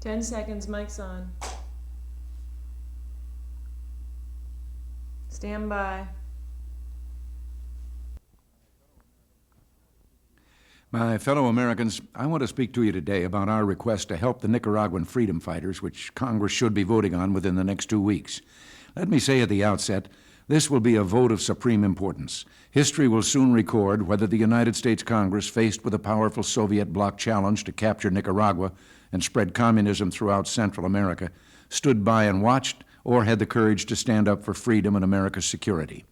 10 seconds, mic's on. Stand by. My fellow Americans, I want to speak to you today about our request to help the Nicaraguan freedom fighters, which Congress should be voting on within the next 2 weeks. Let me say at the outset, this will be a vote of supreme importance. History will soon record whether the United States Congress, faced with a powerful Soviet bloc challenge to capture Nicaragua and spread communism throughout Central America, stood by and watched, or had the courage to stand up for freedom and America's security.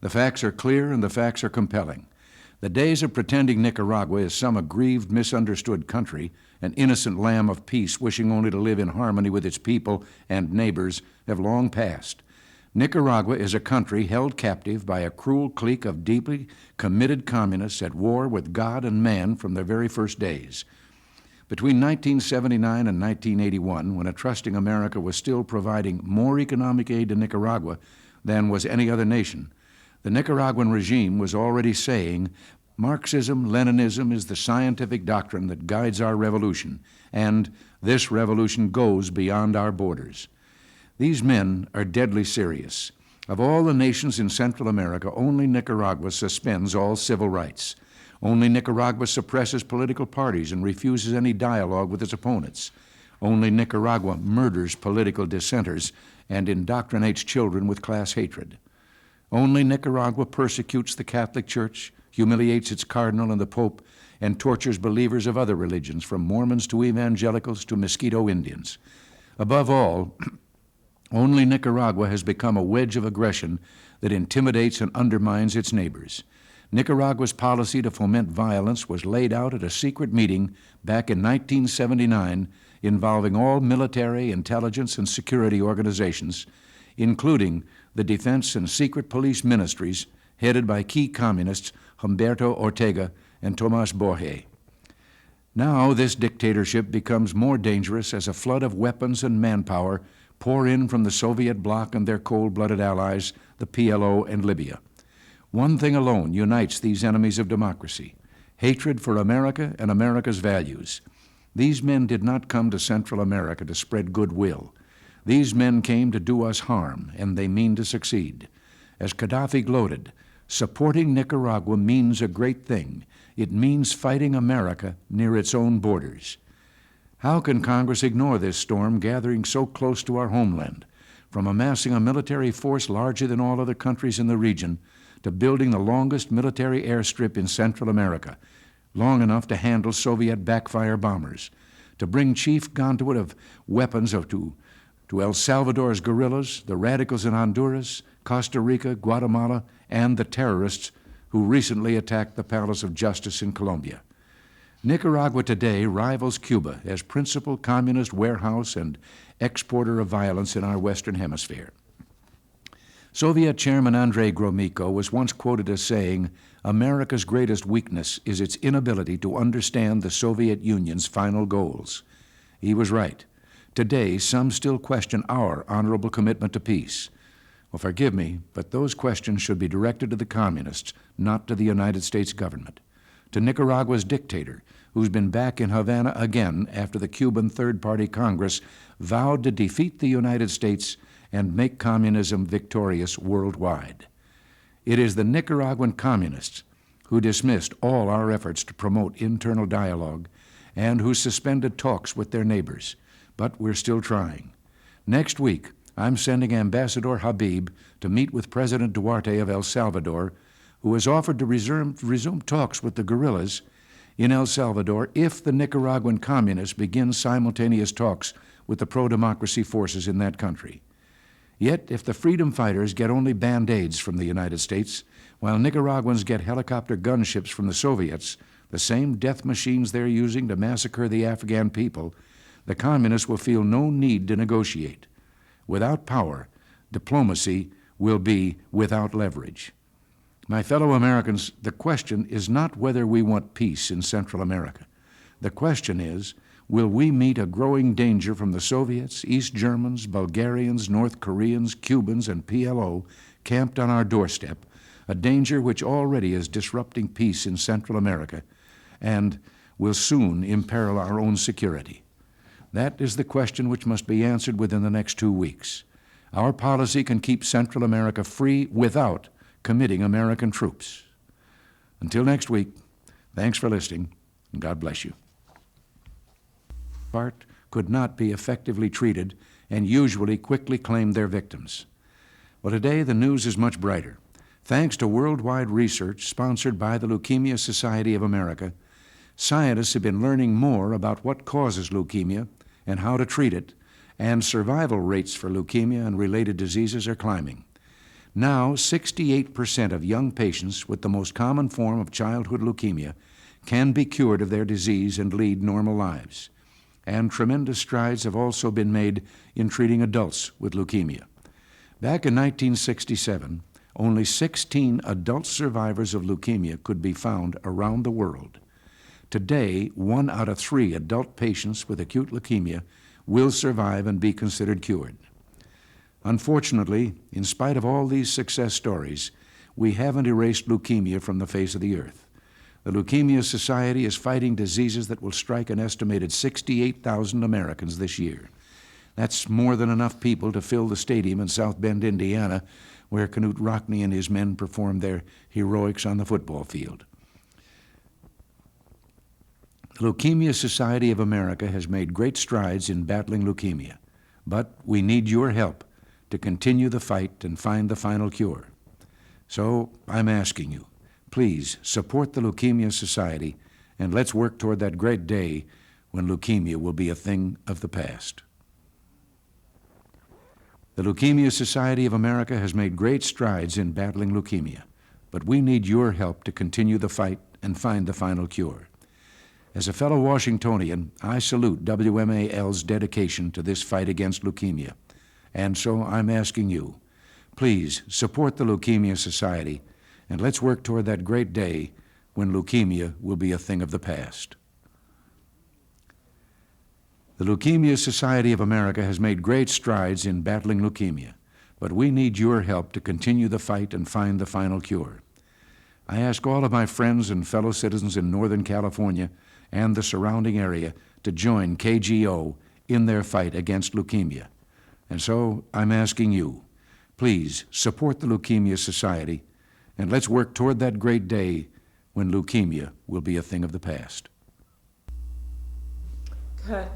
The facts are clear and the facts are compelling. The days of pretending Nicaragua is some aggrieved, misunderstood country, an innocent lamb of peace wishing only to live in harmony with its people and neighbors, have long passed. Nicaragua is a country held captive by a cruel clique of deeply committed communists at war with God and man from their very first days. Between 1979 and 1981, when a trusting America was still providing more economic aid to Nicaragua than was any other nation, the Nicaraguan regime was already saying, Marxism, Leninism is the scientific doctrine that guides our revolution, and this revolution goes beyond our borders. These men are deadly serious. Of all the nations in Central America, only Nicaragua suspends all civil rights. Only Nicaragua suppresses political parties and refuses any dialogue with its opponents. Only Nicaragua murders political dissenters and indoctrinates children with class hatred. Only Nicaragua persecutes the Catholic Church, humiliates its cardinal and the Pope, and tortures believers of other religions, from Mormons to evangelicals to Mosquito Indians. Above all, only Nicaragua has become a wedge of aggression that intimidates and undermines its neighbors. Nicaragua's policy to foment violence was laid out at a secret meeting back in 1979 involving all military, intelligence, and security organizations, including the defense and secret police ministries headed by key communists Humberto Ortega and Tomas Borge. Now this dictatorship becomes more dangerous as a flood of weapons and manpower pour in from the Soviet bloc and their cold-blooded allies, the PLO and Libya. One thing alone unites these enemies of democracy: hatred for America and America's values. These men did not come to Central America to spread goodwill. These men came to do us harm, and they mean to succeed. As Gaddafi gloated, supporting Nicaragua means a great thing. It means fighting America near its own borders. How can Congress ignore this storm gathering so close to our homeland, from amassing a military force larger than all other countries in the region to building the longest military airstrip in Central America, long enough to handle Soviet backfire bombers, to bring chief conduit of weapons to El Salvador's guerrillas, the radicals in Honduras, Costa Rica, Guatemala, and the terrorists who recently attacked the Palace of Justice in Colombia. Nicaragua today rivals Cuba as principal communist warehouse and exporter of violence in our Western Hemisphere. Soviet Chairman Andrei Gromyko was once quoted as saying, "America's greatest weakness is its inability to understand the Soviet Union's final goals." He was right. Today, some still question our honorable commitment to peace. Well, forgive me, but those questions should be directed to the communists, not to the United States government. To Nicaragua's dictator, who's been back in Havana again after the Cuban Third-Party Congress vowed to defeat the United States and make communism victorious worldwide. It is the Nicaraguan communists who dismissed all our efforts to promote internal dialogue and who suspended talks with their neighbors. But we're still trying. Next week, I'm sending Ambassador Habib to meet with President Duarte of El Salvador, who has offered to resume talks with the guerrillas in El Salvador if the Nicaraguan communists begin simultaneous talks with the pro-democracy forces in that country. Yet, if the freedom fighters get only Band-Aids from the United States, while Nicaraguans get helicopter gunships from the Soviets, the same death machines they're using to massacre the Afghan people, the communists will feel no need to negotiate. Without power, diplomacy will be without leverage. My fellow Americans, the question is not whether we want peace in Central America. The question is, will we meet a growing danger from the Soviets, East Germans, Bulgarians, North Koreans, Cubans, and PLO camped on our doorstep, a danger which already is disrupting peace in Central America and will soon imperil our own security? That is the question which must be answered within the next 2 weeks. Our policy can keep Central America free without committing American troops. Until next week, thanks for listening, and God bless you. Part could not be effectively treated and usually quickly claimed their victims. Well, today the news is much brighter. Thanks to worldwide research sponsored by the Leukemia Society of America, scientists have been learning more about what causes leukemia and how to treat it, and survival rates for leukemia and related diseases are climbing. Now, 68% of young patients with the most common form of childhood leukemia can be cured of their disease and lead normal lives. And tremendous strides have also been made in treating adults with leukemia. Back in 1967, only 16 adult survivors of leukemia could be found around the world. Today, 1 out of 3 adult patients with acute leukemia will survive and be considered cured. Unfortunately, in spite of all these success stories, we haven't erased leukemia from the face of the earth. The Leukemia Society is fighting diseases that will strike an estimated 68,000 Americans this year. That's more than enough people to fill the stadium in South Bend, Indiana, where Knute Rockne and his men performed their heroics on the football field. The Leukemia Society of America has made great strides in battling leukemia, but we need your help to continue the fight and find the final cure. So I'm asking you, please support the Leukemia Society, and let's work toward that great day when leukemia will be a thing of the past. The Leukemia Society of America has made great strides in battling leukemia, but we need your help to continue the fight and find the final cure. As a fellow Washingtonian, I salute WMAL's dedication to this fight against leukemia, and so I'm asking you, please support the Leukemia Society, and let's work toward that great day when leukemia will be a thing of the past. The Leukemia Society of America has made great strides in battling leukemia, but we need your help to continue the fight and find the final cure. I ask all of my friends and fellow citizens in Northern California and the surrounding area to join KGO in their fight against leukemia. And so I'm asking you, please support the Leukemia Society, and let's work toward that great day when leukemia will be a thing of the past. Cut.